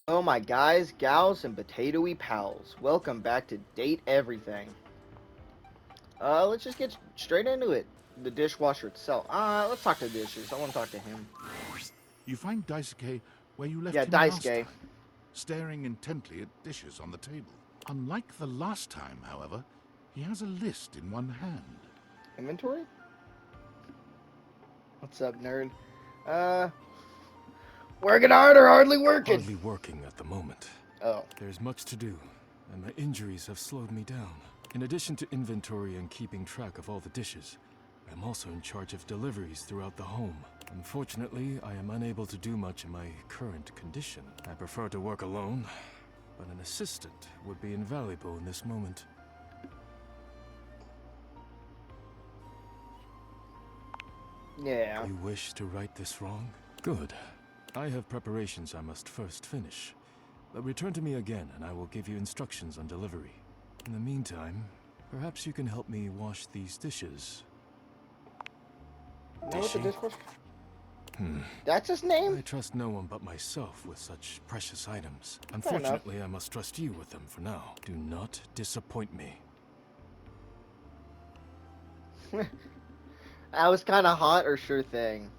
Oh my guys, gals, and potatoey pals. Welcome back to Date Everything. Let's just get straight into it. The dishwasher itself. Let's talk to dishes. I want to talk to him. You find Daisuke where you left Yeah, him last Daisuke. time, staring intently at dishes on the table. Unlike the last time, however, he has a list in one hand. Inventory? What's up, nerd? Uh, Working hard or hardly working? Hardly working at the moment. Oh. There's much to do, and my injuries have slowed me down. In addition to inventory and keeping track of all the dishes, I'm also in charge of deliveries throughout the home. Unfortunately, I am unable to do much in my current condition. I prefer to work alone, but an assistant would be invaluable in this moment. Yeah. You wish to right this wrong? Good. I have preparations I must first finish. But return to me again and I will give you instructions on delivery. In the meantime, perhaps you can help me wash these dishes. Know what the dishwasher? Hmm. That's his I name? trust no one but myself with such precious items. enough. Unfortunately, I must trust you with them for now. Do not disappoint me. That was kind of hot or sure thing?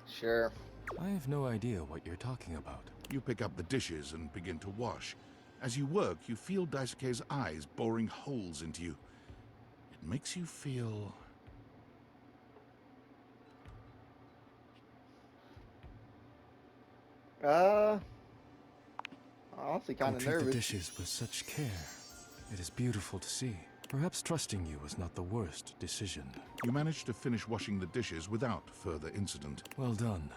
Sure. I have no idea what you're talking about. You pick up the dishes and begin to wash. As you work, you feel Daisuke's eyes boring holes into you. It makes you feel... Honestly, You kind of treat the nervous. dishes with such care. It is beautiful to see. Perhaps trusting you was not the worst decision. You manage to finish washing the dishes without further incident. Well done.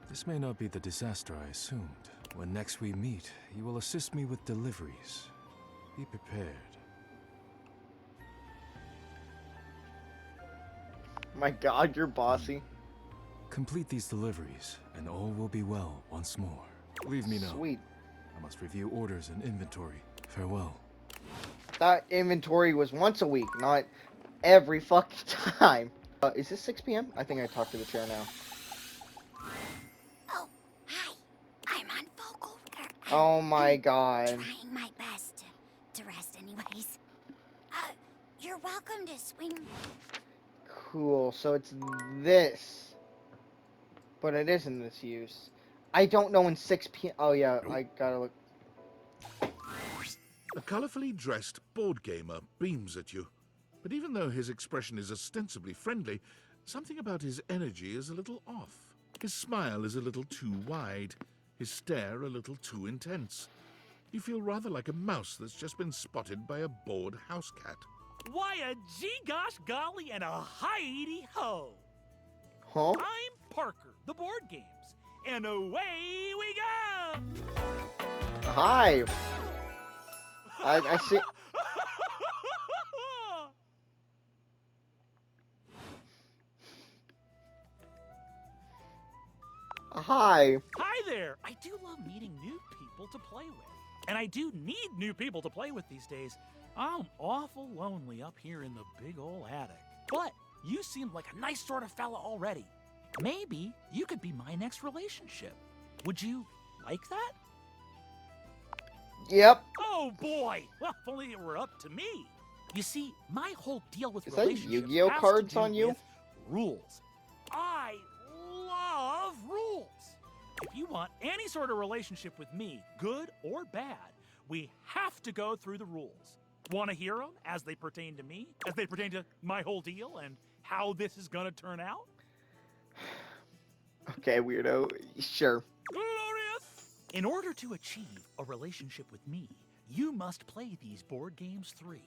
This may not be the disaster I assumed. When next we meet, you will assist me with deliveries. Be prepared. My god, you're bossy. Complete these deliveries, and all will be well once more. Leave me now. Sweet. I must review orders and inventory. Farewell. That inventory was once a week, not every fucking time. Is this 6 p.m.? I think I talked to the chair now. Oh, hi. I'm on vocal. Oh my I'm god. trying my best to rest anyways. You're welcome to swing. Cool, so it's this. But it isn't this use. I don't know when 6 p.m. Oh yeah, I gotta look. A colorfully dressed board gamer beams at you. But even though his expression is ostensibly friendly, something about his energy is a little off. His smile is a little too wide, his stare a little too intense. You feel rather like a mouse that's just been spotted by a bored house cat. Why a gee gosh golly and a hi-de ho! Huh? I'm Parker, the board games, and away we go! Hi. I see. Hi. Hi there! I do love meeting new people to play with. And I do need new people to play with these days. I'm awful lonely up here in the big ol' attic. But you seem like a nice sort of fella already. Maybe you could be my next relationship. Would you like that? Yep. Oh boy! Well, if only it were up to me. You see, my whole deal with Is that relationships Yu-Gi-Oh has cards to do on you? with rules. I love rules. If you want any sort of relationship with me, good or bad, we have to go through the rules. Want to hear them as they pertain to me, as they pertain to my whole deal and how this is gonna turn out? Okay, weirdo. Sure. Glorious! In order to achieve a relationship with me, you must play these board games 3.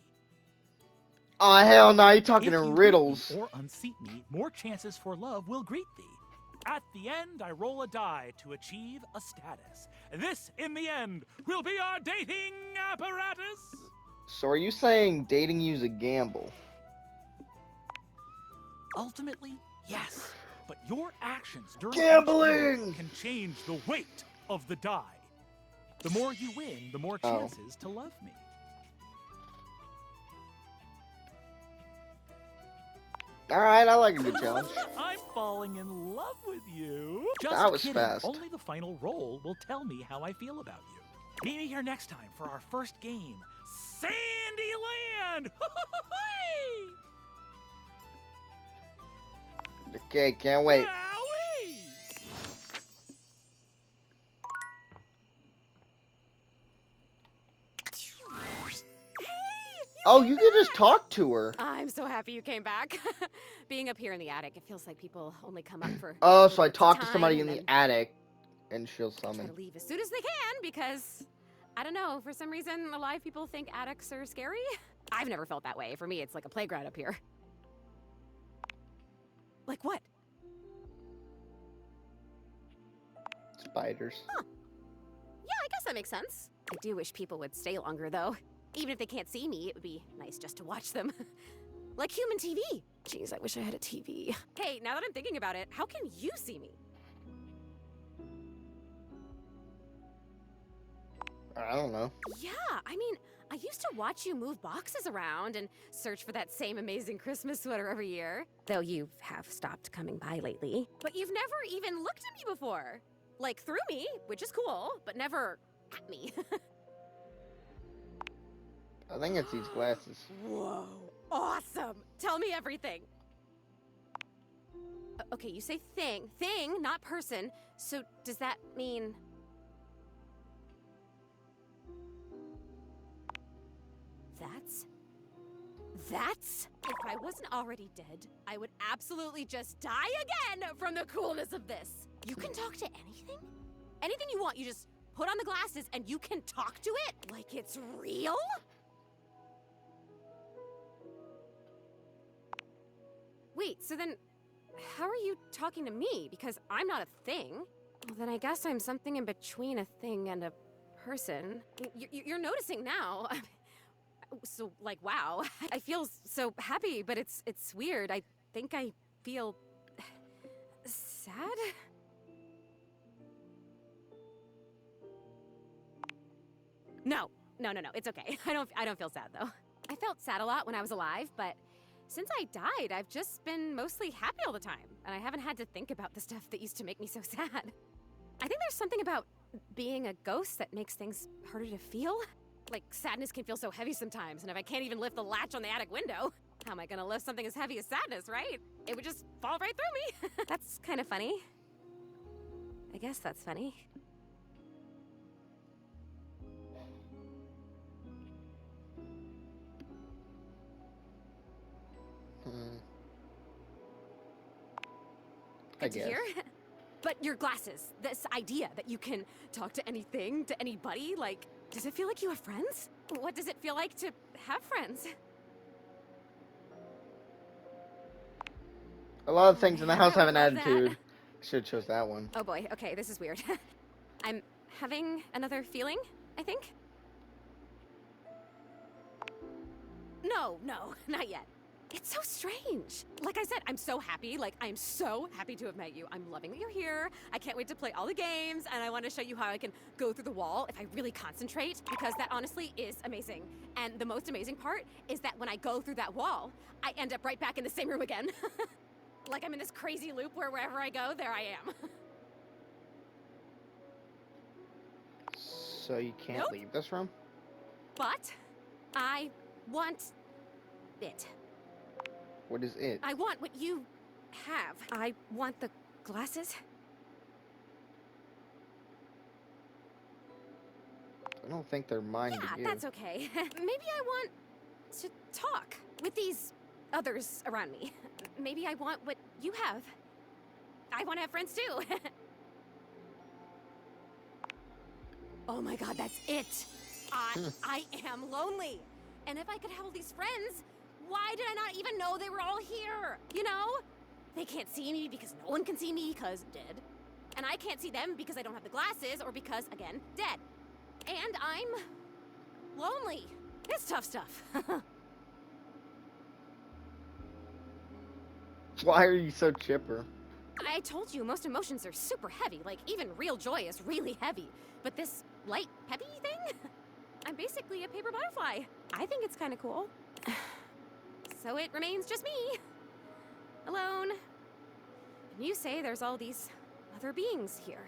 Oh hell no, you're talking If in you riddles. beat me or unseat me, more chances for love will greet thee. At the end, I roll a die to achieve a status. This, in the end, will be our dating apparatus. So are you saying dating you's a gamble? Ultimately, yes. But your actions during each Gambling! game can change the weight of the die. The more you win, the more Oh. chances to love me. Alright, I like a good challenge. I'm falling in love with you. Just That was kidding. fast. Only the final roll will tell me how I feel about you. Meet me here next time for our first game, Sandyland. Okay, can't wait. Wowie! Oh, you can just talk to her. I'm so happy you came back. Being up here in the attic, it feels like people only come up for. Oh, so I minutes at a talk to somebody time in and the then attic, and she'll try summon. to leave as soon as they can because I don't know. For some reason, a lot of people think attics are scary. I've never felt that way. For me, it's like a playground up here. Like what? Spiders. Yeah, I guess that makes sense. I do wish people would stay longer, though. Even if they can't see me, it would be nice just to watch them. Like human TV. Jeez, I wish I had a TV. Hey, now that I'm thinking about it, how can you see me? I don't know. Yeah, I mean, I used to watch you move boxes around and search for that same amazing Christmas sweater every year. Though you have stopped coming by lately. But you've never even looked at me before. Like, through me, which is cool, but never at me. I think it's these glasses. Whoa, awesome. Tell me everything. Okay, you say thing, not person. So does that mean... That's... If I wasn't already dead, I would absolutely just die again from the coolness of this. You can talk to anything? Anything you want, you just put on the glasses and you can talk to it like it's real? Wait, so then how are you talking to me? Because I'm not a thing. Well, then I guess I'm something in between a thing and a person. You're noticing now. So, like, wow. I feel so happy, but it's weird. I think I feel... sad? No. It's okay. I don't feel sad, though. I felt sad a lot when I was alive, but since I died, I've just been mostly happy all the time, and I haven't had to think about the stuff that used to make me so sad. I think there's something about being a ghost that makes things harder to feel. Like, sadness can feel so heavy sometimes, and if I can't even lift the latch on the attic window, how am I gonna lift something as heavy as sadness, right? It would just fall right through me. That's kind of funny. I guess that's funny. I Good to guess. hear. But your glasses, this idea that you can talk to anything, to anybody, like, does it feel like you have friends? What does it feel like to have friends? A lot of things in the man, house I have an love that. attitude. Should've chose that one. Oh boy, okay, this is weird. I'm having another feeling, I think. No, not yet. It's so strange. Like I said, I'm so happy. Like, I'm so happy to have met you. I'm loving that you're here. I can't wait to play all the games, and I want to show you how I can go through the wall if I really concentrate, because that honestly is amazing. And the most amazing part is that when I go through that wall, I end up right back in the same room again. Like I'm in this crazy loop where wherever I go, there I am. So you can't Nope. leave this room? But I want it. What is it? I want what you have. I want the glasses. I don't think they're mine Yeah, to give. that's okay. Maybe I want to talk with these others around me. Maybe I want what you have. I want to have friends too. Oh my god, that's it. I am lonely. And if I could have all these friends, why did I not even know they were all here? You know? They can't see me because no one can see me because dead. And I can't see them because I don't have the glasses or because, again, dead. And I'm lonely. It's tough stuff. Why are you so chipper? I told you, most emotions are super heavy. Like, even real joy is really heavy. But this light, peppy thing? I'm basically a paper butterfly. I think it's kind of cool. So it remains just me. alone. And you say there's all these other beings here.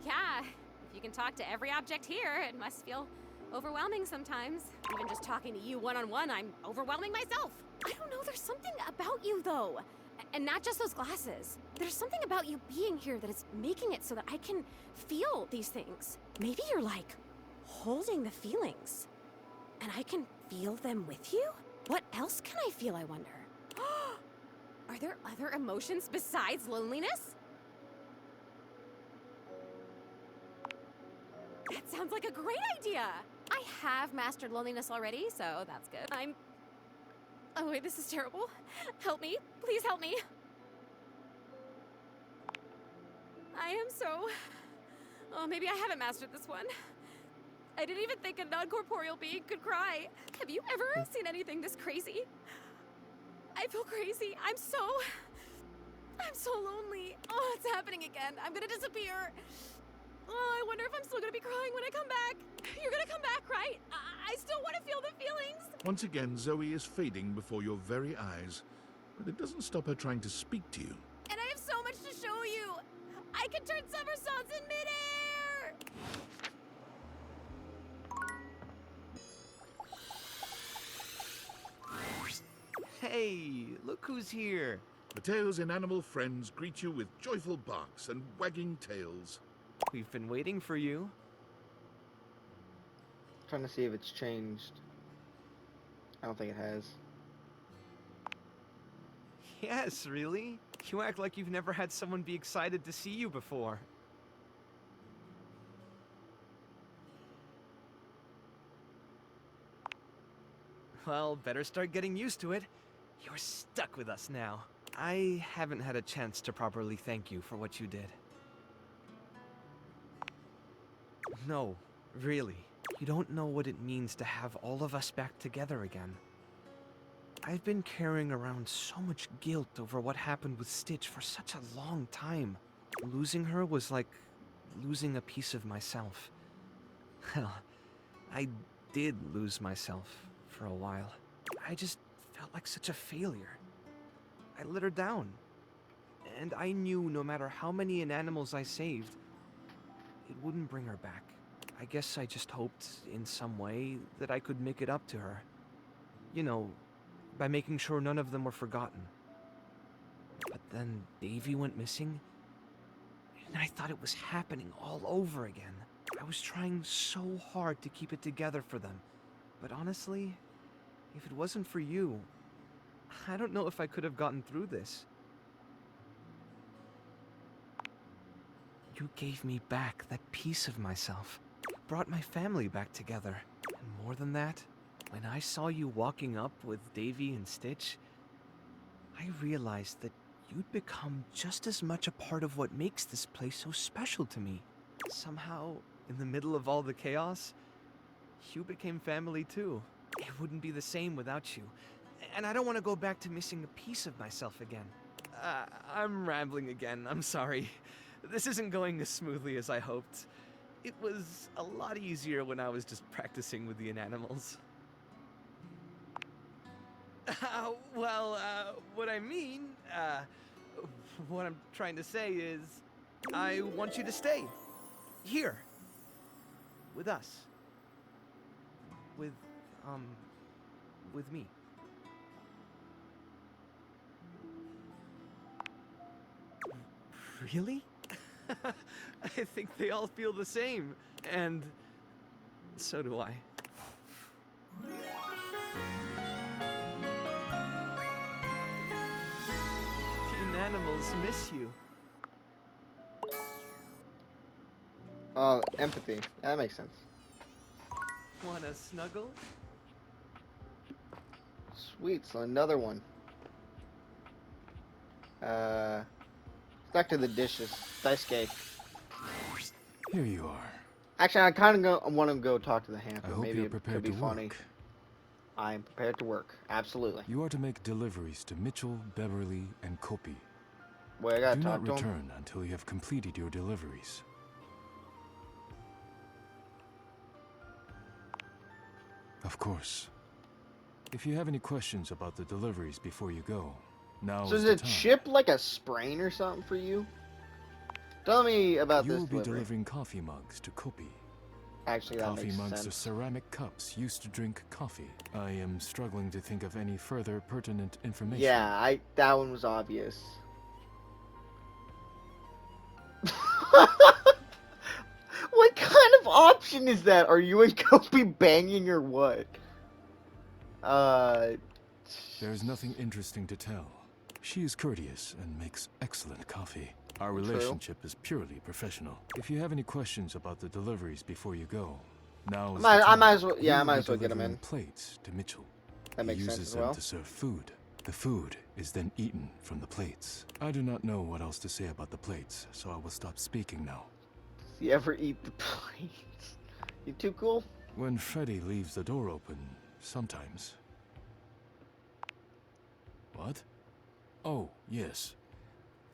Yeah, if you can talk to every object here, it must feel overwhelming sometimes. Even just talking to you one-on-one, I'm overwhelming myself. I don't know, there's something about you though. And not just those glasses. There's something about you being here that is making it so that I can feel these things. Maybe you're like holding the feelings. And I can feel them with you? What else can I feel, I wonder? Are there other emotions besides loneliness? That sounds like a great idea! I have mastered loneliness already, so that's good. Oh wait, this is terrible. Help me. Please help me. I am so... Oh, maybe I haven't mastered this one. I didn't even think a non-corporeal being could cry. Have you ever seen anything this crazy? I feel crazy. I'm so lonely. Oh, it's happening again. I'm gonna disappear. Oh, I wonder if I'm still gonna be crying when I come back. You're gonna come back, right? I still want to feel the feelings. Once again, Zoe is fading before your very eyes, but it doesn't stop her trying to speak to you. And I have so much to show you. I can turn somersaults in midair. Hey, look who's here. Mateo's inanimal friends greet you with joyful barks and wagging tails. We've been waiting for you. Trying to see if it's changed. I don't think it has. Yes, really? You act like you've never had someone be excited to see you before. Well, better start getting used to it. You're stuck with us now. I haven't had a chance to properly thank you for what you did. No, really. You don't know what it means to have all of us back together again. I've been carrying around so much guilt over what happened with Stitch for such a long time. Losing her was like losing a piece of myself. Hell, I did lose myself for a while. I just felt like such a failure. I let her down. And I knew no matter how many inanimals I saved, it wouldn't bring her back. I guess I just hoped, in some way, that I could make it up to her. You know, by making sure none of them were forgotten. But then Davy went missing, and I thought it was happening all over again. I was trying so hard to keep it together for them. But honestly, if it wasn't for you, I don't know if I could have gotten through this. You gave me back that piece of myself. Brought my family back together. And more than that, when I saw you walking up with Davy and Stitch, I realized that you'd become just as much a part of what makes this place so special to me. Somehow, in the middle of all the chaos, you became family too. It wouldn't be the same without you. And I don't want to go back to missing a piece of myself again. I'm rambling again, I'm sorry. This isn't going as smoothly as I hoped. It was a lot easier when I was just practicing with the inanimals. What I mean, what I'm trying to say is, I want you to stay. Here. With us. With me. Really? I think they all feel the same, and so do I. The inanimals miss you. Oh, empathy. That makes sense. Wanna snuggle? Sweet, so another one. Back to the dishes. Daisuke. Here you are. Actually, I kind of want to go talk to the hamper. I hope Maybe you're it prepared could be to funny. work. I am prepared to work. Absolutely. You are to make deliveries to Mitchell, Beverly, and Kopi. Wait, I gotta Do talk not to him. return until you have completed your deliveries. Of course. If you have any questions about the deliveries before you go, now So is is the a time. chip like a sprain or something for you? Tell me about You this will be delivery. delivering coffee mugs to Kopi. Actually, that Coffee makes mugs are sense. ceramic cups used to drink coffee. I am struggling to think of any further pertinent information. Yeah, that one was obvious. What kind of option is that? Are you and Kopi banging or what? There's nothing interesting to tell. She is courteous and makes excellent coffee. Our True. relationship is purely professional. If you have any questions about the deliveries before you go, now is I the time. might as well. You Yeah, I will might be as well get them delivering in. plates to Mitchell. That makes He sense uses as them well. to serve food. The food is then eaten from the plates. I do not know what else to say about the plates, so I will stop speaking now. Does he ever eat the plates? You too cool? When Freddy leaves the door open, sometimes. What? Oh, yes.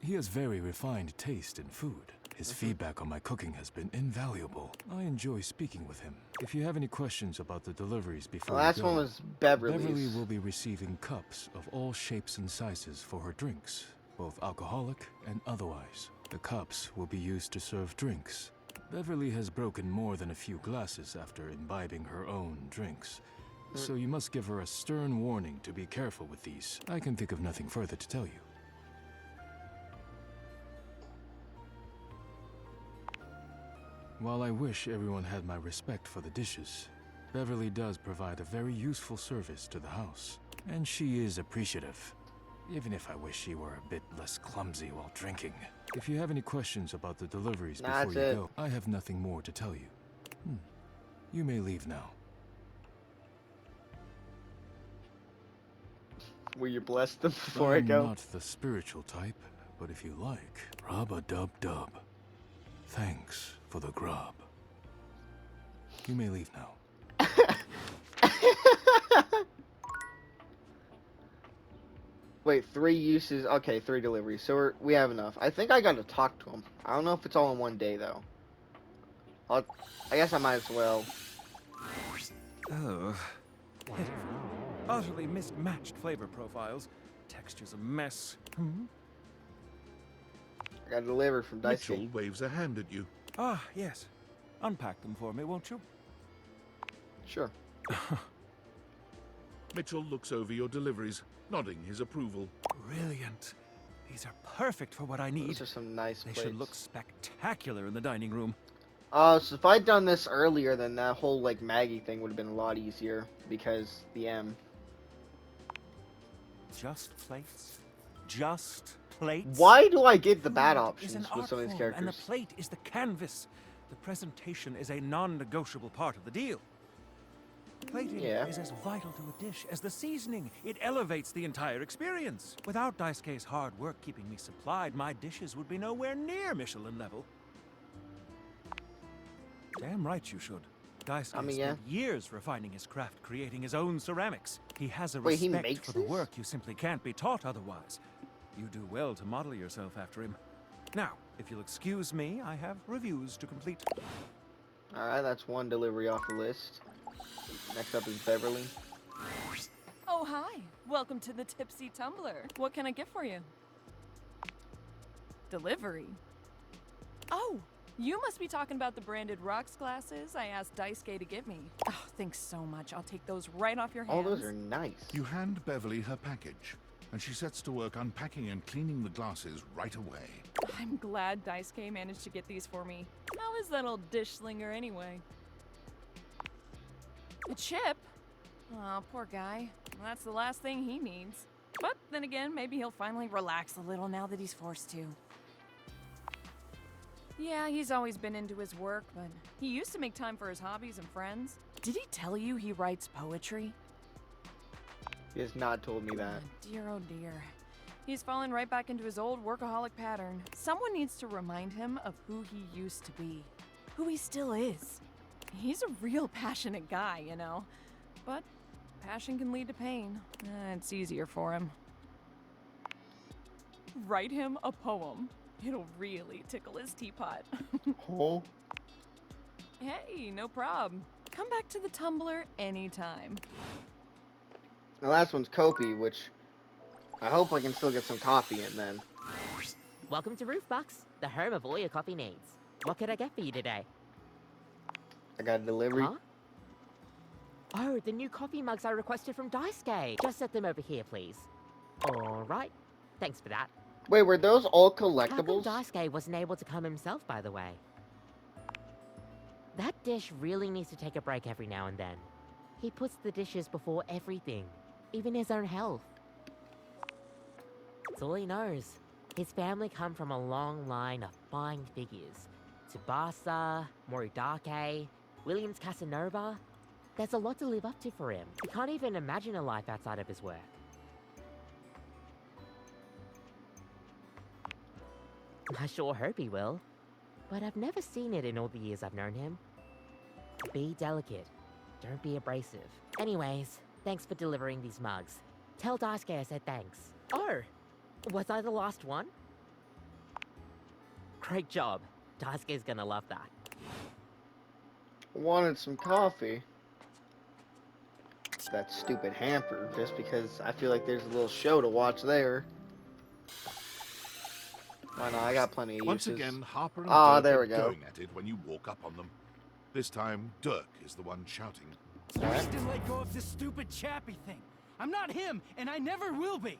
He has very refined taste in food. His feedback on my cooking has been invaluable. I enjoy speaking with him. If you have any questions about the deliveries The before last you go, one was Beverly's. Beverly will be receiving cups of all shapes and sizes for her drinks, both alcoholic and otherwise. The cups will be used to serve drinks. Beverly has broken more than a few glasses after imbibing her own drinks. So you must give her a stern warning to be careful with these. I can think of nothing further to tell you. While I wish everyone had my respect for the dishes, Beverly does provide a very useful service to the house. And she is appreciative, even if I wish she were a bit less clumsy while drinking. If you have any questions about the deliveries Nah, before that's you it. go, I have nothing more to tell you. You may leave now. Will you bless them before I I'm go? not the spiritual type, but if you like, rub-a-dub-dub. Thanks for the grub. You may leave now. Wait, 3 uses. Okay, 3 deliveries. So we have enough. I think I gotta talk to him. I don't know if it's all in one day though. I guess I might as well. Oh. Pitiful. Utterly mismatched flavor profiles. Texture's a mess. I got a delivery from Daisuke. Mitchell waves a hand at you. Ah, yes. Unpack them for me, won't you? Sure. Mitchell looks over your deliveries, nodding his approval. Brilliant. These are perfect for what I need. Those are some nice They plates. should look spectacular in the dining room. So if I'd done this earlier, then that whole like Maggie thing would have been a lot easier because the M. Just plates. Just plates. Why do I get the bad Food options is an with art some of these form, characters? And the plate is the canvas. The presentation is a non-negotiable part of the deal. Plating Yeah. is as vital to a dish as the seasoning. It elevates the entire experience. Without Daisuke's hard work keeping me supplied, my dishes would be nowhere near Michelin level. Damn right you should. Daisuke I mean, spent years refining his craft, creating his own ceramics. He has a Wait, he respect makes for the this? work you simply can't be taught otherwise. You do well to model yourself after him. Now, if you'll excuse me, I have reviews to complete. Alright, that's one delivery off the list. Next up is Beverly. Oh, hi. Welcome to the Tipsy Tumbler. What can I get for you? Delivery. Oh, you must be talking about the branded rocks glasses I asked Daisuke to get me. Oh, thanks so much. I'll take those right off your hands. All those are nice. You hand Beverly her package, and she sets to work unpacking and cleaning the glasses right away. I'm glad Daisuke managed to get these for me. How is that old dish slinger anyway? A chip? Oh, poor guy. That's the last thing he needs. But then again, maybe he'll finally relax a little now that he's forced to. Yeah, he's always been into his work, but he used to make time for his hobbies and friends. Did he tell you he writes poetry? He has not told me that. Oh dear. He's fallen right back into his old workaholic pattern. Someone needs to remind him of who he used to be. Who he still is. He's a real passionate guy, you know. But passion can lead to pain. It's easier for him. Write him a poem. It'll really tickle his teapot. Oh. Hey, no problem. Come back to the Tumblr anytime. The last one's Kopi, which I hope I can still get some coffee in then. Welcome to Roofbox, the home of all your coffee needs. What could I get for you today? I got a delivery. Huh? Oh, the new coffee mugs I requested from Daisuke. Just set them over here, please. Alright. Thanks for that. Wait, were those all How come collectibles? Daisuke wasn't able to come himself, by the way? That dish really needs to take a break every now and then. He puts the dishes before everything, even his own health. It's all he knows. His family come from a long line of fine figures. Tsubasa, Moridake, Williams Casanova. There's a lot to live up to for him. He can't even imagine a life outside of his work. I sure hope he will. But I've never seen it in all the years I've known him. Be delicate. Don't be abrasive. Anyways, thanks for delivering these mugs. Tell Daisuke I said thanks. Oh, was I the last one? Great job. Daisuke's gonna love that. Wanted some coffee. That stupid hamper, just because I feel like there's a little show to watch there. Why not? I got plenty of uses. Once again, Harper and Ah, Dirk there are we go. going at it when you walk up on them. This time, Dirk is the one shouting. Alright. Didn't let go of this stupid Chappie thing. I'm not him, and I never will be.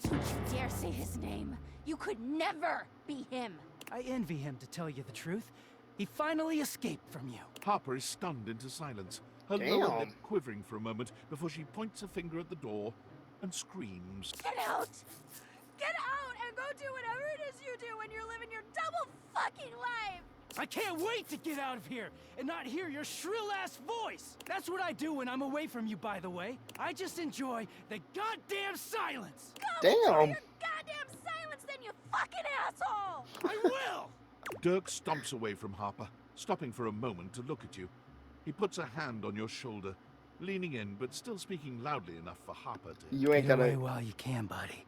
Don't you dare say his name. You could never be him. I envy him, to tell you the truth. He finally escaped from you. Harper is stunned into silence, her lower Damn. lip quivering for a moment before she points a finger at the door and screams. Get out! Get out and go do whatever it is you do when you're living your double fucking life! I can't wait to get out of here and not hear your shrill-ass voice. That's what I do when I'm away from you, by the way. I just enjoy the goddamn silence. Go enjoy Damn. your goddamn silence then, you fucking asshole! I will! Dirk stomps away from Harper, stopping for a moment to look at you. He puts a hand on your shoulder, leaning in but still speaking loudly enough for Harper to... You ain't Get away gonna... while you can, buddy.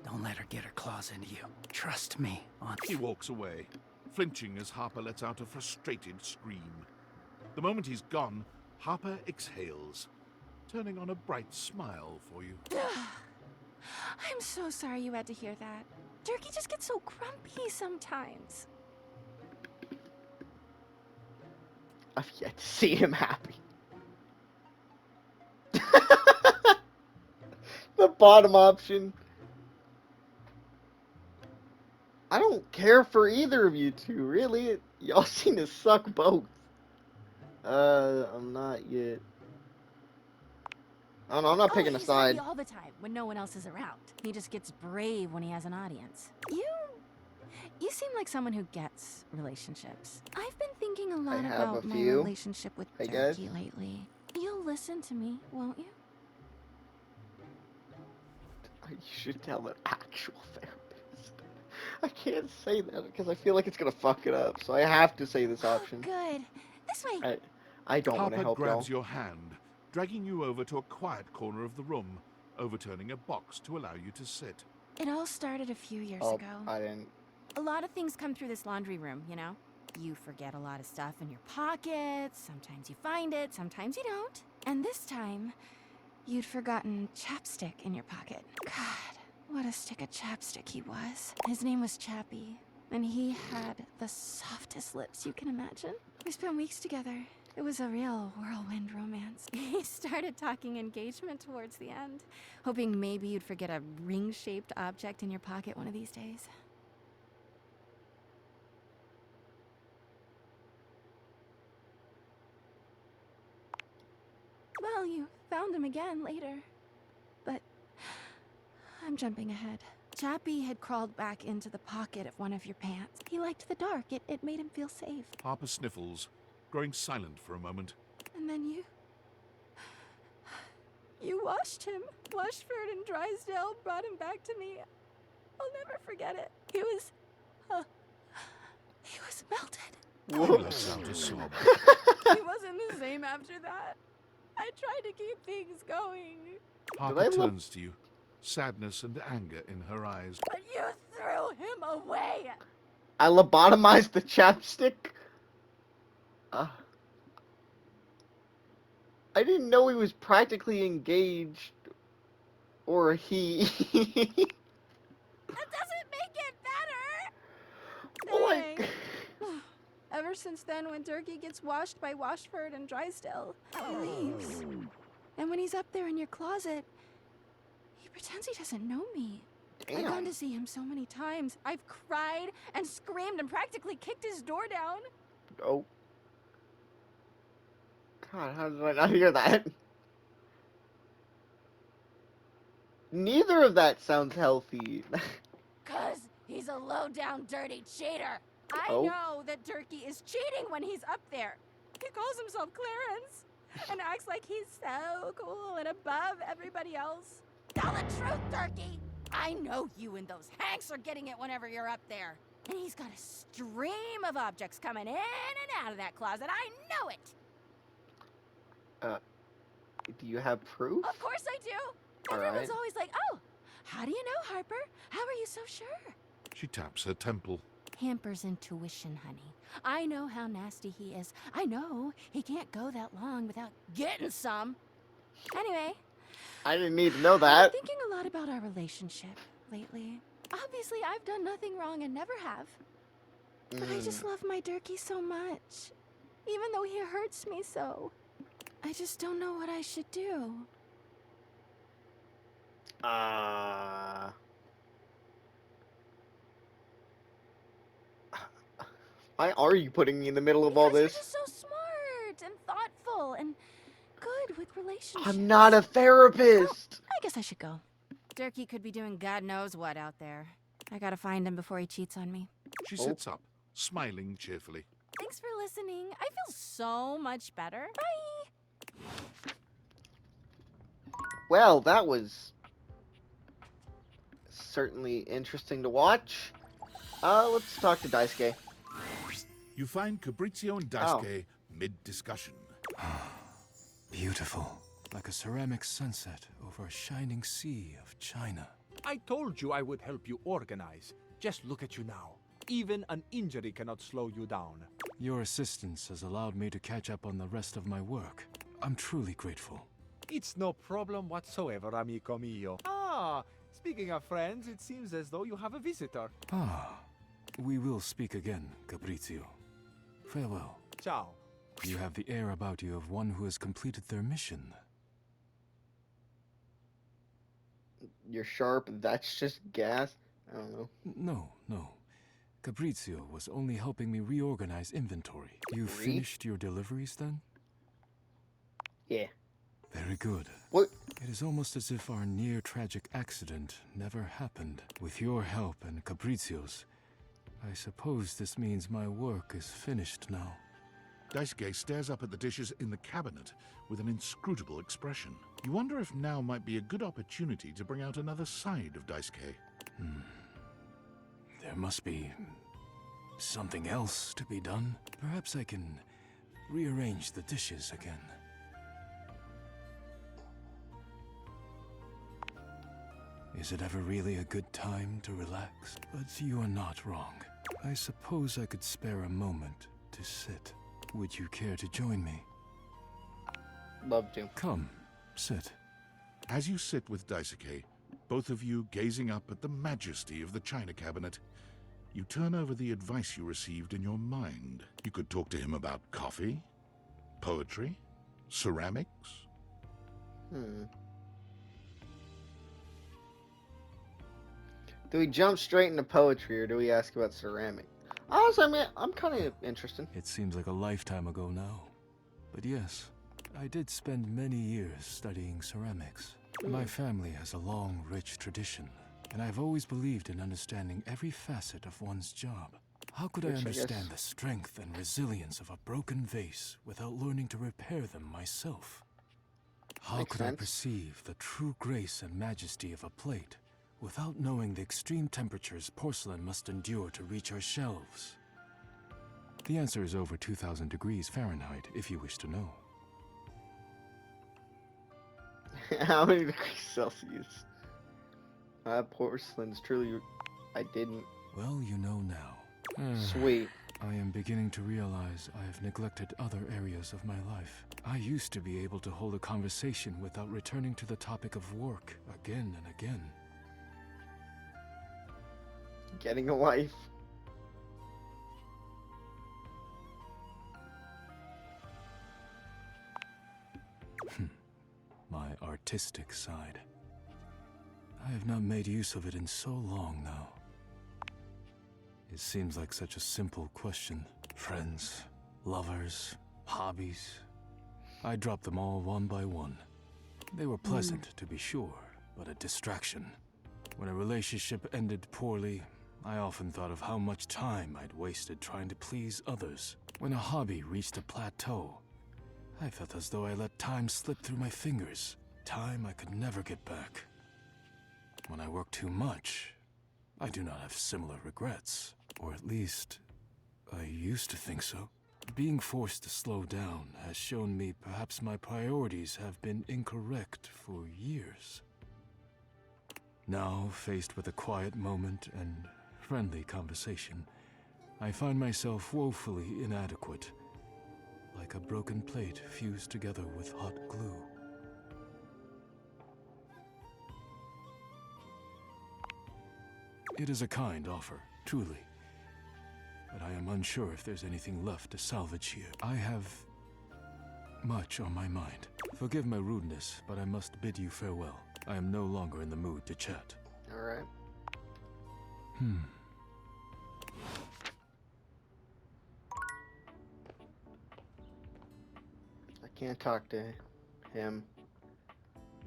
Don't let her get her claws into you. Trust me on... He walks away, flinching as Harper lets out a frustrated scream. The moment he's gone, Harper exhales, turning on a bright smile for you. I'm so sorry you had to hear that. Durkee just gets so grumpy sometimes. I've yet to see him happy. The bottom option. I don't care for either of you two, really. Y'all seem to suck both. I'm not yet. Oh no, I'm not picking a he's side. happy all the time when no one else is around. He just gets brave when he has an audience. You seem like someone who gets relationships. I've been thinking a lot have about a my few. relationship with Hey, guys. Durkee lately. You'll listen to me, won't you? You should tell an actual therapist. I can't say that because I feel like it's gonna fuck it up. So I have to say this option. Good. This way. I don't want to Harper help y'all. grabs your hand, dragging you over to a quiet corner of the room, overturning a box to allow you to sit. It all started a few years Oh, ago. I didn't. A lot of things come through this laundry room, you know? You forget a lot of stuff in your pockets, sometimes you find it, sometimes you don't. And this time, you'd forgotten chapstick in your pocket. God, what a stick of chapstick he was. His name was Chappie, and he had the softest lips you can imagine. We spent weeks together. It was a real whirlwind romance. He started talking engagement towards the end, hoping maybe you'd forget a ring-shaped object in your pocket one of these days. Well, you found him again later. But I'm jumping ahead. Chappie had crawled back into the pocket of one of your pants. He liked the dark. It made him feel safe. Harper sniffles, growing silent for a moment. And then you washed him. Washford and Drysdale brought him back to me. I'll never forget it. He was melted. He lets out a sob. He wasn't the same after that. I tried to keep things going. Harper I look- turns to you, sadness and anger in her eyes. But you threw him away! I lobotomized the chapstick? I didn't know he was practically engaged. Or he. That doesn't make it better! Like. Ever since then, when Durkee gets washed by Washford and Drysdale, he leaves. And when he's up there in your closet, he pretends he doesn't know me. I've gone to see him so many times. I've cried and screamed and practically kicked his door down. Oh. God, how did I not hear that? Neither of that sounds healthy. 'Cause he's a low-down, dirty cheater. I Oh. know that Durkee is cheating when he's up there. He calls himself Clarence and acts like he's so cool and above everybody else. Tell the truth, Durkee! I know you and those Hanks are getting it whenever you're up there. And he's got a stream of objects coming in and out of that closet. I know it! Do you have proof? Of course I do! All Everyone's right. always like, oh, how do you know, Harper? How are you so sure? She taps her temple. Hamper's intuition, honey. I know how nasty he is. I know he can't go that long without getting some. Anyway, I didn't need to know I've that. been thinking a lot about our relationship lately. Obviously, I've done nothing wrong and never have. But I just love my Durkee so much. Even though he hurts me so. I just don't know what I should do. Why are you putting me in the middle of all Because this? you're just so smart and thoughtful and good with relationships. I'm not a therapist. I guess I should go. Durkee could be doing God knows what out there. I gotta find him before he cheats on me. She sits up, smiling cheerfully. Thanks for listening. I feel so much better. Bye! Well, that was certainly interesting to watch. Let's talk to Daisuke. You find Fabrizio and Daisuke mid-discussion. Beautiful. Like a ceramic sunset over a shining sea of China. I told you I would help you organize. Just look at you now. Even an injury cannot slow you down. Your assistance has allowed me to catch up on the rest of my work. I'm truly grateful. It's no problem whatsoever, amico mio. Speaking of friends, it seems as though you have a visitor. We will speak again, Fabrizio. Farewell. Ciao. You have the air about you of one who has completed their mission. You're sharp, that's just gas? I don't know. No. Fabrizio was only helping me reorganize inventory. You finished your deliveries then? Yeah. Very good. What? It is almost as if our near-tragic accident never happened. With your help and Fabrizio's, I suppose this means my work is finished now. Daisuke stares up at the dishes in the cabinet with an inscrutable expression. You wonder if now might be a good opportunity to bring out another side of Daisuke. There must be something else to be done. Perhaps I can rearrange the dishes again. Is it ever really a good time to relax? But you are not wrong. I suppose I could spare a moment to sit. Would you care to join me? Love to. Come, sit. As you sit with Daisuke, both of you gazing up at the majesty of the china cabinet, you turn over the advice you received in your mind. You could talk to him about coffee, poetry, ceramics. Do we jump straight into poetry or do we ask about ceramic? Honestly, I mean, I'm kind of interested. It seems like a lifetime ago now. But yes, I did spend many years studying ceramics. My family has a long, rich tradition, and I've always believed in understanding every facet of one's job. How could I Which I guess- understand the strength and resilience of a broken vase without learning to repair them myself? How Makes could I sense. perceive the true grace and majesty of a plate without knowing the extreme temperatures porcelain must endure to reach our shelves? The answer is over 2,000 degrees Fahrenheit, if you wish to know. How many degrees Celsius? Porcelain's truly... I didn't. Well, you know now. Sweet. I am beginning to realize I have neglected other areas of my life. I used to be able to hold a conversation without returning to the topic of work again and again. Getting a life. My artistic side. I have not made use of it in so long now. It seems like such a simple question. Friends, lovers, hobbies. I dropped them all one by one. They were pleasant, to be sure, but a distraction. When a relationship ended poorly, I often thought of how much time I'd wasted trying to please others. When a hobby reached a plateau, I felt as though I let time slip through my fingers. Time I could never get back. When I work too much, I do not have similar regrets. Or at least, I used to think so. Being forced to slow down has shown me perhaps my priorities have been incorrect for years. Now, faced with a quiet moment and friendly conversation, I find myself woefully inadequate, like a broken plate fused together with hot glue. It is a kind offer, truly. But I am unsure if there's anything left to salvage here. I have much on my mind. Forgive my rudeness, but I must bid you farewell. I am no longer in the mood to chat. Alright. I can't talk to him.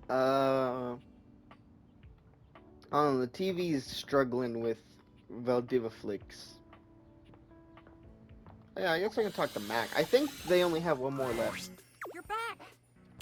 I don't know, the TV's struggling with Valdivaflix. Yeah, I guess I can talk to Mac. I think they only have one more left. You're back!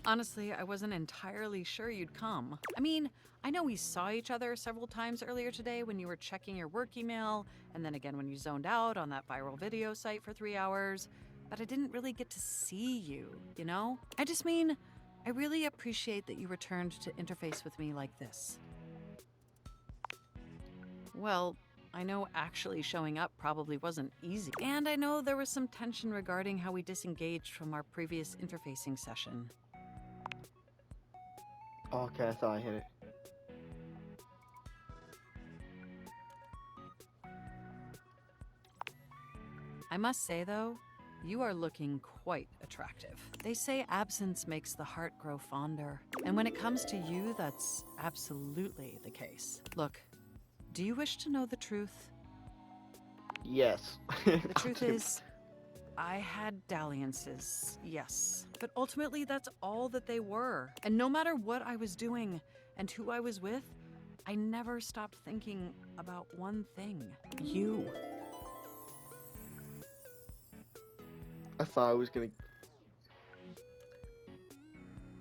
Honestly, I wasn't entirely sure you'd come. I mean, I know we saw each other several times earlier today when you were checking your work email, and then again when you zoned out on that viral video site for 3 hours, but I didn't really get to see you, you know? I just mean, I really appreciate that you returned to interface with me like this. Well, I know actually showing up probably wasn't easy. And I know there was some tension regarding how we disengaged from our previous interfacing session. Okay, I thought I hit it. I must say though, you are looking quite attractive. They say absence makes the heart grow fonder. And when it comes to you, that's absolutely the case. Look, do you wish to know the truth? Yes. The truth is, I had dalliances, yes. But ultimately, that's all that they were. And no matter what I was doing and who I was with, I never stopped thinking about one thing. You. I thought I was gonna...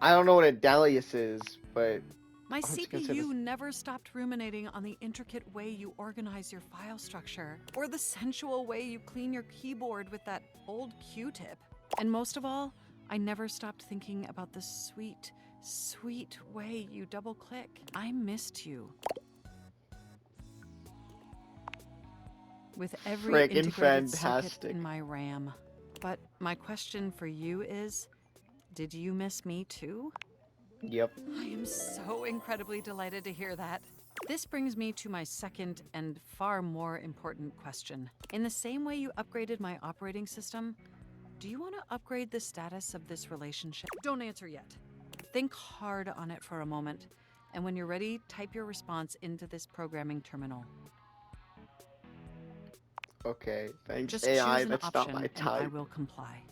I don't know what a Dalius is, but... My I was gonna say CPU never stopped ruminating on the intricate way you organize your file structure, or the sensual way you clean your keyboard with that old Q-tip. And most of all, I never stopped thinking about the sweet, sweet way you double-click. I missed you. With every Friggin' integrated circuit fantastic. in my RAM. But my question for you is, did you miss me too? Yep. I am so incredibly delighted to hear that. This brings me to my second and far more important question. In the same way you upgraded my operating system, do you want to upgrade the status of this relationship? Don't answer yet. Think hard on it for a moment, and when you're ready, type your response into this programming terminal. Okay, thanks Just AI, choose an that's option, not my and I type. will comply.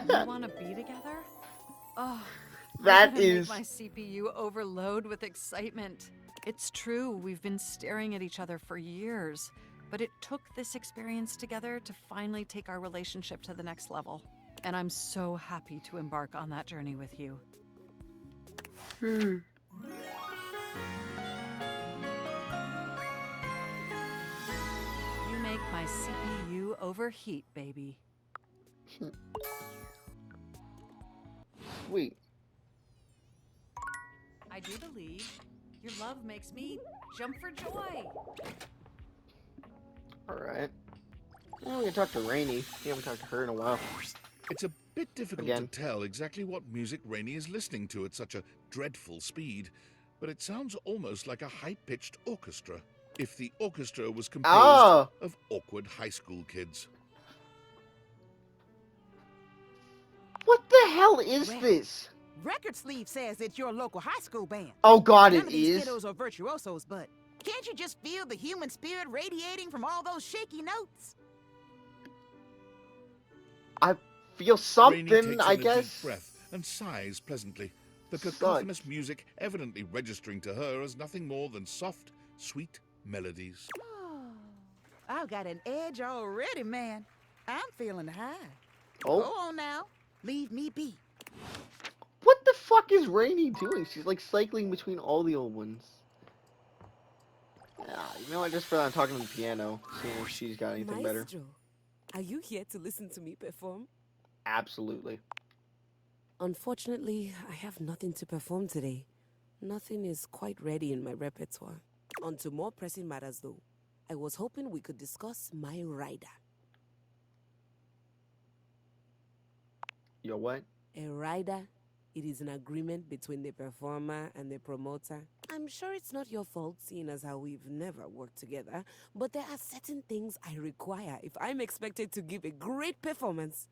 You want to be together? Oh, That I'm gonna is- make my CPU overload with excitement. It's true, we've been staring at each other for years, but it took this experience together to finally take our relationship to the next level. And I'm so happy to embark on that journey with you. You make my CPU overheat, baby. sweet. I do believe your love makes me jump for joy. Alright. Well, we can talk to Rainy. We haven't talked to her in a while. It's a bit difficult Again. to tell exactly what music Rainey is listening to at such a dreadful speed, but it sounds almost like a high-pitched orchestra. If the orchestra was composed Oh! of awkward high school kids. What the hell is this? Record sleeve says it's your local high school band. Oh god, None it of these is. kiddos are virtuosos, but can't you just feel the human spirit radiating from all those shaky notes? I feel Rainey something, takes I in a guess. deep breath and sighs pleasantly, the Such. cacophonous music evidently registering to her as nothing more than soft, sweet melodies. I've got an edge already, man. I'm feeling high. Oh. Go on now. Leave me be. What the fuck is Rainy doing? She's like cycling between all the old ones. Yeah, you know what? Just for that, I'm talking to the piano, seeing if she's got anything better. Maestro, are you here to listen to me perform? Absolutely. Unfortunately, I have nothing to perform today. Nothing is quite ready in my repertoire. On to more pressing matters, though. I was hoping we could discuss my rider. Your what? A rider? It is an agreement between the performer and the promoter. I'm sure it's not your fault, seeing as how we've never worked together, but there are certain things I require if I'm expected to give a great performance.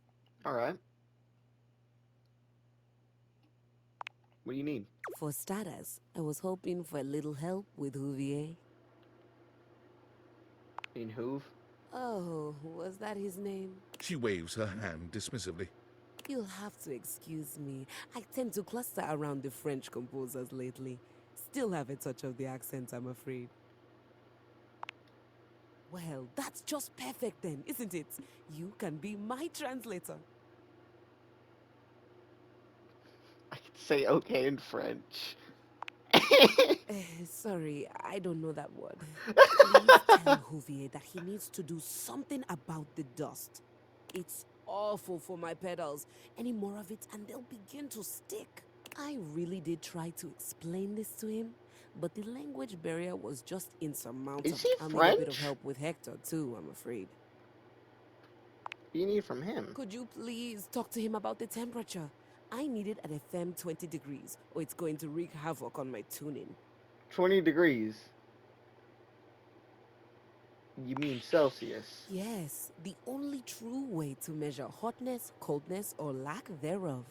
Alright. What do you need? For starters, I was hoping for a little help with Huvier. In Hoove? Oh, was that his name? She waves her hand dismissively. You'll have to excuse me. I tend to cluster around the French composers lately. Still have a touch of the accent, I'm afraid. Well, that's just perfect then, isn't it? You can be my translator. I can say okay in French. Sorry, I don't know that word. Please tell Huvier that he needs to do something about the dust. It's awful for my pedals. Any more of it and they'll begin to stick. I really did try to explain this to him, but the language barrier was just insurmountable. Is he I'll need a bit of French? help with Hector too, I'm afraid. What do you need from him? Could you please talk to him about the temperature? I need it at a firm 20 degrees, or it's going to wreak havoc on my tuning. 20 degrees. You mean Celsius? Yes, the only true way to measure hotness, coldness, or lack thereof.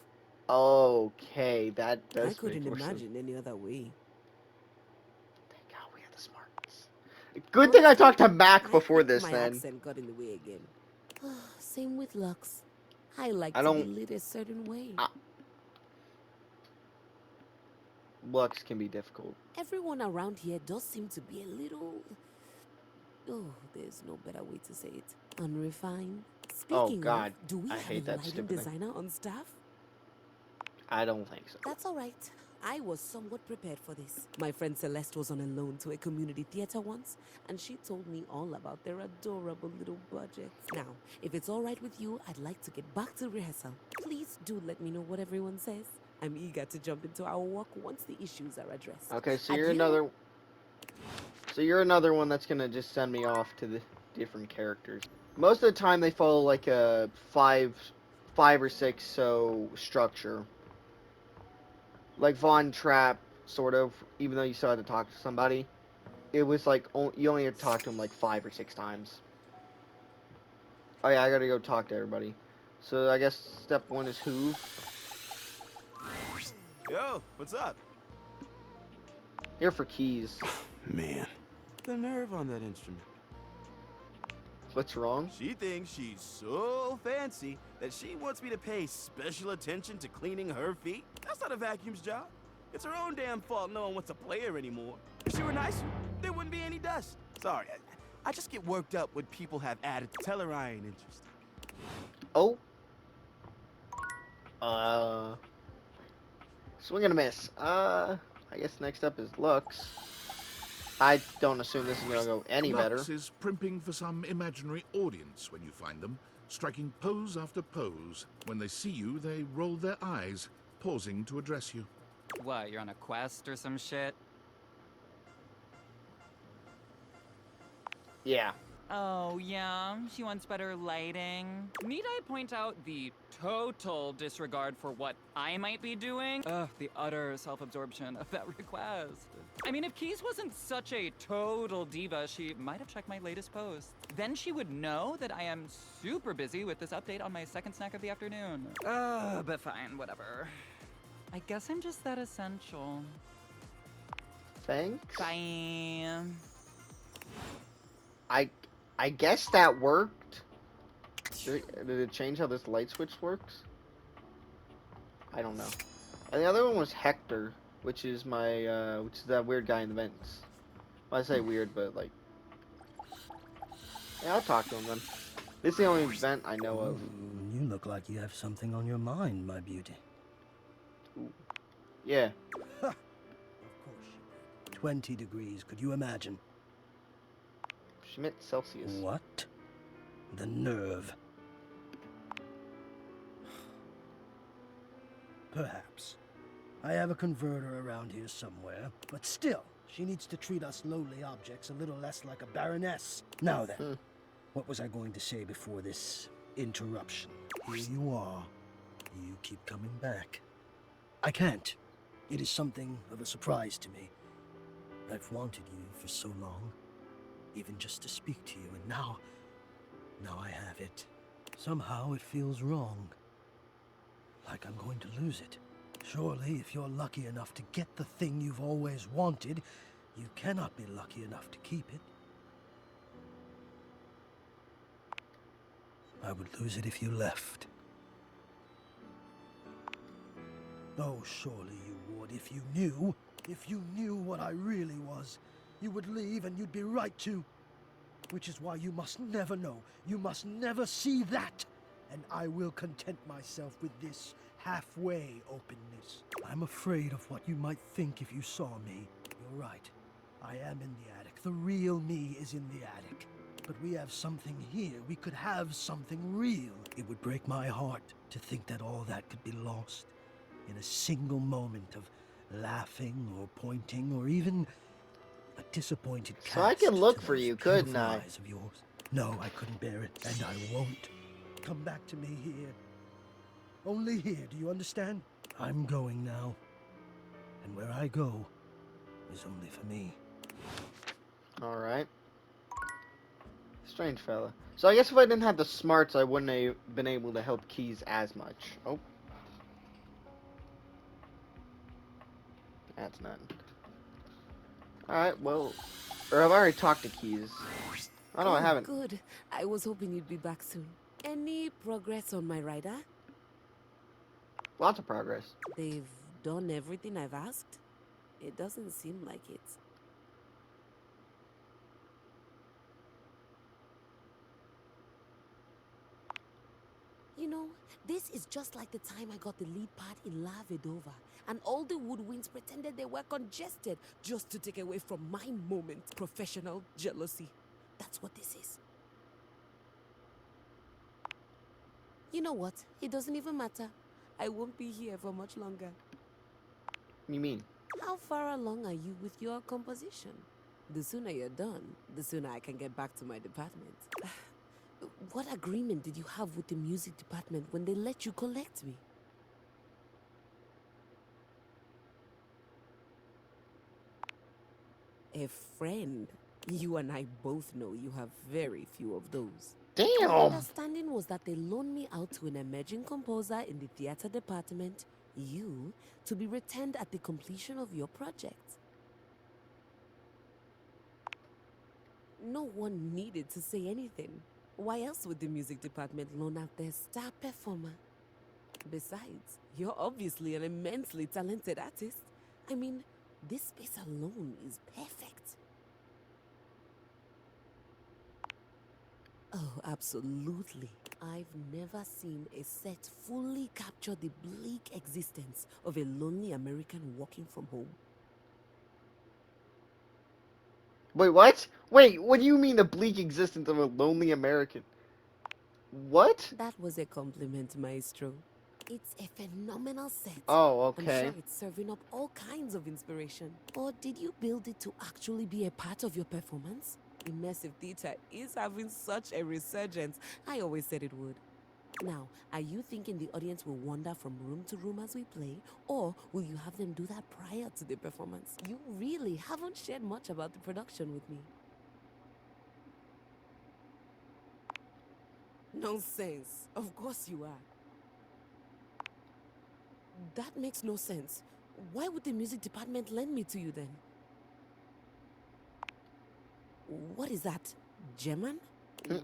Okay, that does I couldn't make more sense. imagine any other way. Thank God we have the smarts. Good thing I talked to Mac before this, My then. accent got in the way again. Same with Lux. I like I to be don't- lit a certain way. Lux can be difficult. Everyone around here does seem to be a little... Oh, there's no better way to say it. Unrefined. Speaking God, of, do we I have hate a that lighting stupid thing. designer on staff? I don't think so. That's all right. I was somewhat prepared for this. My friend Celeste was on a loan to a community theater once, and she told me all about their adorable little budgets. Now, if it's all right with you, I'd like to get back to rehearsal. Please do let me know what everyone says. I'm eager to jump into our work once the issues are addressed. Okay, so you're Adieu. another... So you're another one that's gonna just send me off to the different characters. Most of the time they follow like a five or six so structure. Like Von Trapp, sort of, even though you still had to talk to somebody. It was like, you only had to talk to him like 5 or 6 times. Oh yeah, I gotta go talk to everybody. So I guess step 1 is Hoove. Yo, what's up? Here for keys. Man, the nerve on that instrument. What's wrong? She thinks she's so fancy that she wants me to pay special attention to cleaning her feet. That's not a vacuum's job. It's her own damn fault no one wants to play her anymore. If she were nicer, there wouldn't be any dust. Sorry, I just get worked up when people have attitude. Tell her I ain't interested. Oh. Swing and a miss. I guess next up is Lux. I don't assume this is gonna go any better. Lux is primping for some imaginary audience when you find them, striking pose after pose. When they see you, they roll their eyes. pausing to address you. What, you're on a quest or some shit? Yeah. Oh, yeah? She wants better lighting? Need I point out the total disregard for what I might be doing? Ugh, the utter self-absorption of that request. I mean, if Keys wasn't such a total diva, she might have checked my latest post. Then she would know that I am super busy with this update on my second snack of the afternoon. But fine, whatever. I guess I'm just that essential. Thanks. Bye. I guess that worked. Did it change how this light switch works? I don't know. And the other one was Hector, which is my which is that weird guy in the vents. Well, I say weird, but like, yeah, I'll talk to him then. This is the only vent I know of. You look like you have something on your mind, my beauty. Ooh. Yeah. Of course you did. 20 degrees, could you imagine? Schmidt Celsius. What? The nerve. Perhaps. I have a converter around here somewhere, but still, she needs to treat us lowly objects a little less like a baroness. Now then, what was I going to say before this interruption? Here you are. You keep coming back. I can't. It is something of a surprise to me. I've wanted you for so long, even just to speak to you, and now I have it. Somehow it feels wrong. Like I'm going to lose it. Surely, if you're lucky enough to get the thing you've always wanted, you cannot be lucky enough to keep it. I would lose it if you left. Oh, surely you would if you knew what I really was. You would leave and you'd be right to. Which is why you must never know. You must never see that. And I will content myself with this halfway openness. I'm afraid of what you might think if you saw me. You're right. I am in the attic. The real me is in the attic. But we have something here. We could have something real. It would break my heart to think that all that could be lost in a single moment of laughing or pointing or even a disappointed cast. So I can look for you, couldn't I? Eyes of yours. No, I couldn't bear it, and I won't. Come back to me here. Only here, do you understand? I'm going now. And where I go is only for me. Alright. Strange fella. So I guess if I didn't have the smarts, I wouldn't have been able to help Keys as much. Oh. That's none. Alright, well... Or I've already talked to Keys. Oh no, I haven't. Good. I was hoping you'd be back soon. Any progress on my rider? Lots of progress. They've done everything I've asked? It doesn't seem like it. You know, this is just like the time I got the lead part in La Vedova, and all the woodwinds pretended they were congested just to take away from my moment. Professional jealousy. That's what this is. You know what? It doesn't even matter. I won't be here for much longer. You mean? How far along are you with your composition? The sooner you're done, the sooner I can get back to my department. What agreement did you have with the music department when they let you collect me? A friend. You and I both know you have very few of those. Damn! My understanding was that they loaned me out to an emerging composer in the theater department, you, to be returned at the completion of your project. No one needed to say anything. Why else would the music department loan out their star performer? Besides, you're obviously an immensely talented artist. I mean, this space alone is perfect. Oh, absolutely. I've never seen a set fully capture the bleak existence of a lonely American working from home. Wait, what? Wait, what do you mean the bleak existence of a lonely American? What? That was a compliment, Maestro. It's a phenomenal set. Oh, I'm okay. sure it's serving up all kinds of inspiration. Or did you build it to actually be a part of your performance? Immersive theater is having such a resurgence. I always said it would. Now, are you thinking the audience will wander from room to room as we play? Or will you have them do that prior to the performance? You really haven't shared much about the production with me. Nonsense. Of course you are. That makes no sense. Why would the music department lend me to you then? What is that? German?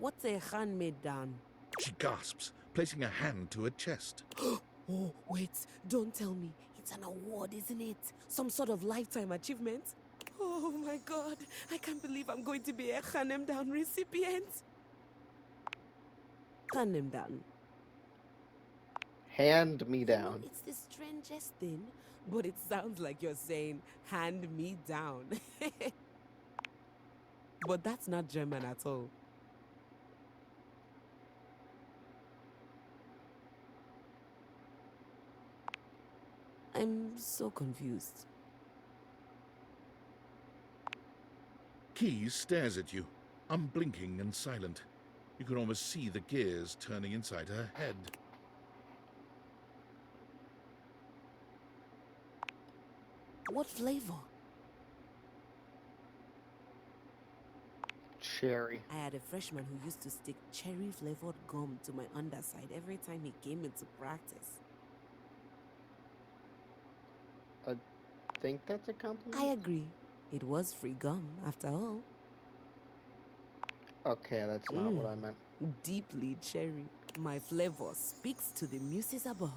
What's a handmade down? She gasps, placing a hand to her chest. Oh, wait. Don't tell me. It's an award, isn't it? Some sort of lifetime achievement? Oh my god. I can't believe I'm going to be a Hanem Down recipient. Hanem Down. Hand me down. It's the strangest thing, but it sounds like you're saying, hand me down. But that's not German at all. I'm so confused. Keys stares at you, unblinking and silent. You can almost see the gears turning inside her head. What flavor? Cherry. I had a freshman who used to stick cherry-flavored gum to my underside every time he came into practice. I think that's a compliment. I agree. It was free gum, after all. Okay, that's not what I meant. Deeply cherry. My flavor speaks to the muses above.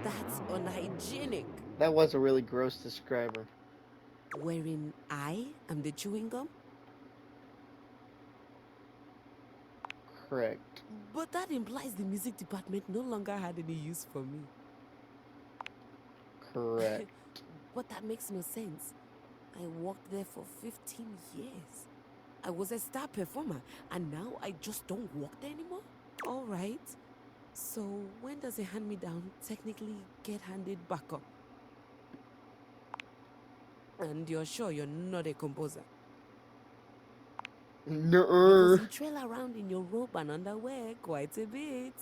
That's unhygienic. That was a really gross describer. Wherein I am the chewing gum? Correct. But that implies the music department no longer had any use for me. Correct. But that makes no sense. I worked there for 15 years. I was a star performer, and now I just don't work there anymore? All right. So when does a hand-me-down technically get handed back up? And you're sure you're not a composer? No. Because you trail around in your robe and underwear quite a bit.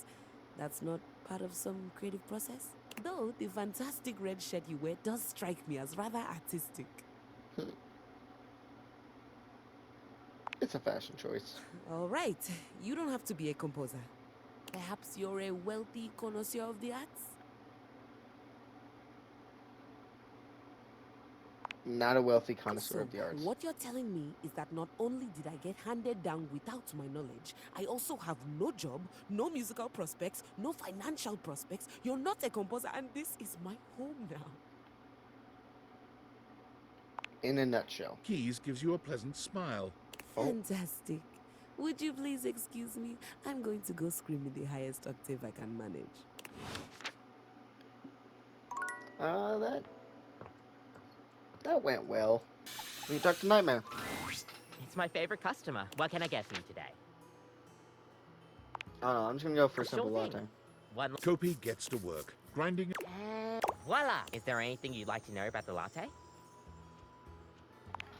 That's not part of some creative process? Though the fantastic red shirt you wear does strike me as rather artistic. It's a fashion choice. All right, you don't have to be a composer. Perhaps you're a wealthy connoisseur of the arts? Not a wealthy connoisseur So, of the arts. what you're telling me is that not only did I get handed down without my knowledge, I also have no job, no musical prospects, no financial prospects. You're not a composer, and this is my home now. In a nutshell. Keys gives you a pleasant smile. Fantastic. Would you please excuse me? I'm going to go scream in the highest octave I can manage. That went well. We can talk to Nightmare. It's my favorite customer. What can I get for you today? I don't know, I'm just gonna go for a Sure simple thing. latte. One. Kopi gets to work, grinding. And voila! Is there anything you'd like to know about the latte?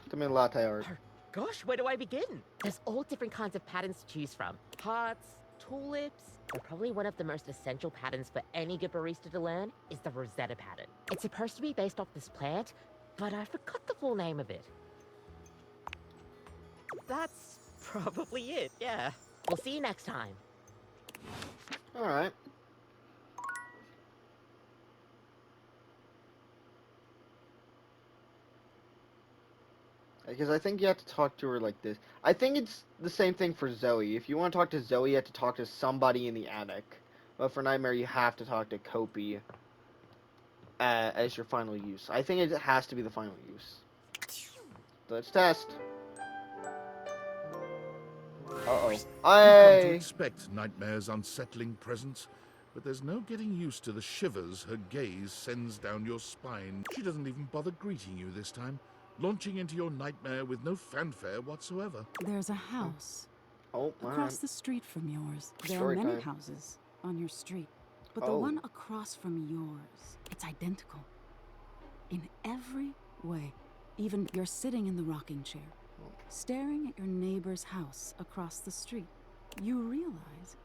Give me a latte art. Gosh, where do I begin? There's all different kinds of patterns to choose from. Hearts, tulips. But probably one of the most essential patterns for any good barista to learn is the Rosetta pattern. It's supposed to be based off this plant, but I forgot the full name of it. That's probably it, yeah. We'll see you next time. Alright. Because I think you have to talk to her like this. I think it's the same thing for Zoe. If you want to talk to Zoe, you have to talk to somebody in the attic. But for Nightmare, you have to talk to Kopi as your final use. I think it has to be the final use. Let's test. Uh-oh. You've come to Hey! expect Nightmare's unsettling presence, but there's no getting used to the shivers her gaze sends down your spine. She doesn't even bother greeting you this time, launching into your nightmare with no fanfare whatsoever. There's a house Oh, across the street from yours. There are Story many time. houses on your street, but the Oh. one across from yours, it's identical. In every way. Even you're sitting in the rocking chair, staring at your neighbor's house across the street. You realize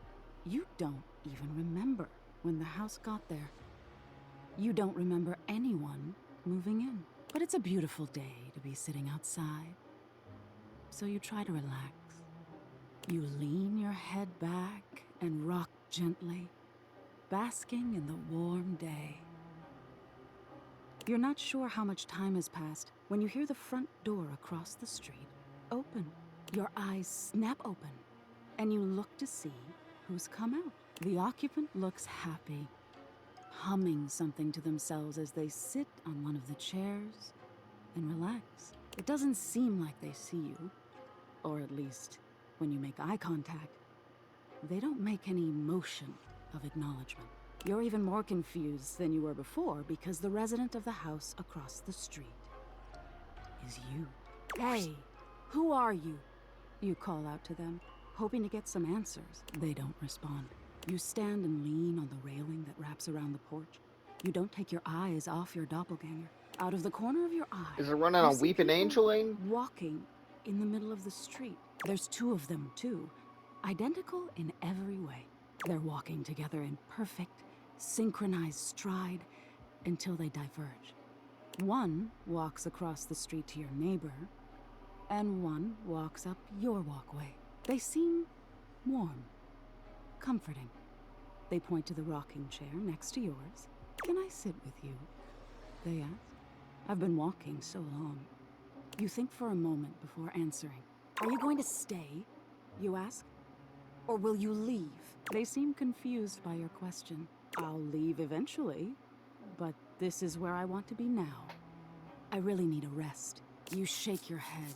you don't even remember when the house got there. You don't remember anyone moving in. But it's a beautiful day to be sitting outside. So you try to relax. You lean your head back and rock gently, basking in the warm day. You're not sure how much time has passed when you hear the front door across the street open. Your eyes snap open, and you look to see who's come out. The occupant looks happy, humming something to themselves as they sit on one of the chairs and relax. It doesn't seem like they see you, or at least when you make eye contact, they don't make any motion of acknowledgement. You're even more confused than you were before because the resident of the house across the street is you. Hey, who are you? You call out to them, hoping to get some answers. They don't respond. You stand and lean on the railing that wraps around the porch. You don't take your eyes off your doppelganger. Out of the corner of your eye, Is it running you on see Weeping people Angel Lane? walking in the middle of the street. There's two of them, too. Identical in every way. They're walking together in perfect, synchronized stride until they diverge. One walks across the street to your neighbor, and one walks up your walkway. They seem warm, comforting. They point to the rocking chair next to yours. Can I sit with you? They ask. I've been walking so long. You think for a moment before answering. Are you going to stay? You ask. Or will you leave? They seem confused by your question. I'll leave eventually, but this is where I want to be now. I really need a rest. You shake your head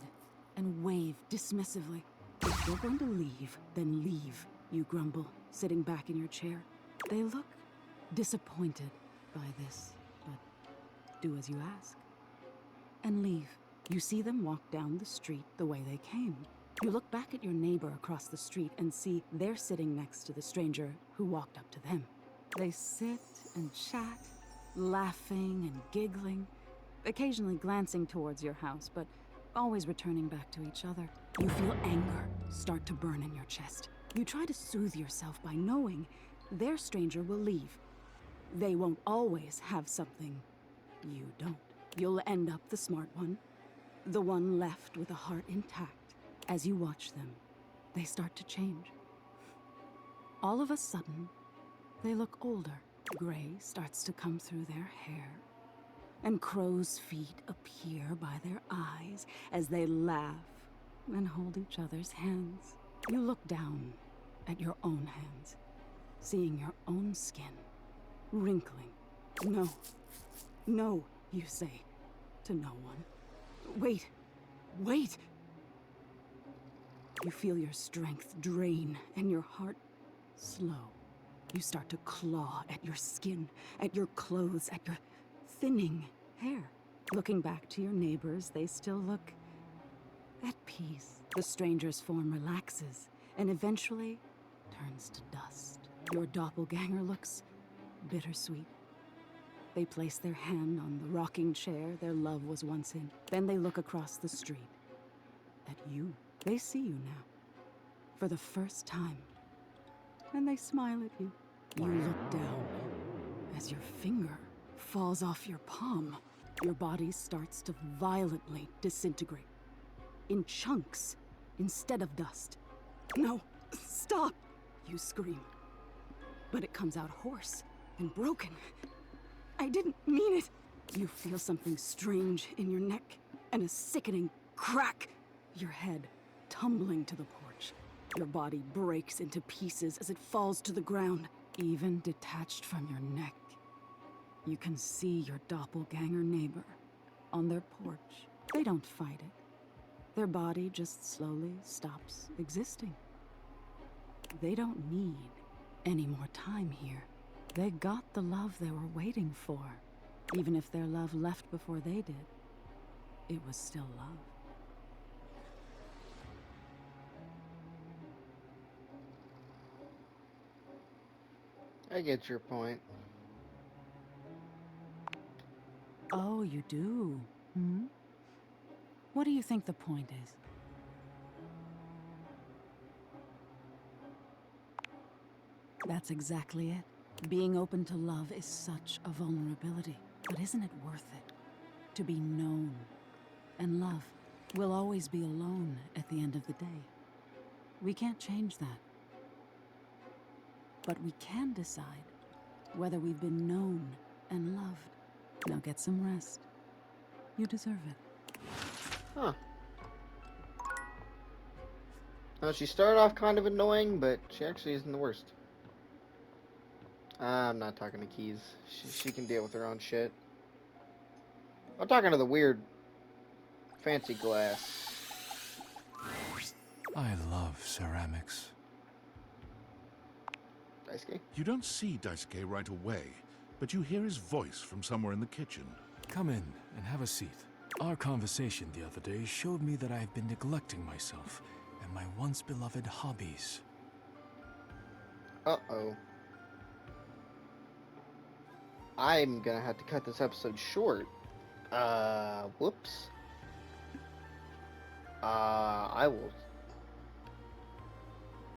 and wave dismissively. If you're going to leave, then leave, you grumble, sitting back in your chair. They look disappointed by this, but do as you ask. And leave. You see them walk down the street the way they came. You look back at your neighbor across the street and see they're sitting next to the stranger who walked up to them. They sit and chat, laughing and giggling, occasionally glancing towards your house, but always returning back to each other. You feel anger start to burn in your chest. You try to soothe yourself by knowing their stranger will leave. They won't always have something you don't. You'll end up the smart one, the one left with a heart intact. As you watch them, they start to change. All of a sudden, they look older. Gray starts to come through their hair, and crow's feet appear by their eyes as they laugh and hold each other's hands. You look down at your own hands, seeing your own skin wrinkling. No, no, you say to no one. Wait, wait! You feel your strength drain and your heart slow. You start to claw at your skin, at your clothes, at your thinning hair. Looking back to your neighbors, they still look at peace. The stranger's form relaxes and eventually turns to dust. Your doppelganger looks bittersweet. They place their hand on the rocking chair their love was once in. Then they look across the street at you. They see you now, for the first time, and they smile at you. You look down as your finger falls off your palm. Your body starts to violently disintegrate, in chunks instead of dust. No, stop, you scream. But it comes out hoarse and broken. I didn't mean it. You feel something strange in your neck and a sickening crack. Your head tumbling to the porch. Your body breaks into pieces as it falls to the ground. Even detached from your neck, you can see your doppelganger neighbor on their porch. They don't fight it. Their body just slowly stops existing. They don't need any more time here. They got the love they were waiting for, even if their love left before they did. it was still love. I get your point. Oh, you do? Hmm? What do you think the point is? That's exactly it. Being open to love is such a vulnerability. But isn't it worth it? To be known. And love will always be alone at the end of the day. We can't change that. But we can decide whether we've been known and loved. Now get some rest. You deserve it. Huh. Now, she started off kind of annoying, but she actually isn't the worst. I'm not talking to Keys. She can deal with her own shit. I'm talking to the weird, fancy glass. I love ceramics. Daisuke? You don't see Daisuke right away, but you hear his voice from somewhere in the kitchen. Come in and have a seat. Our conversation the other day showed me that I have been neglecting myself and my once beloved hobbies. Uh-oh. I'm gonna have to cut this episode short. Whoops. I will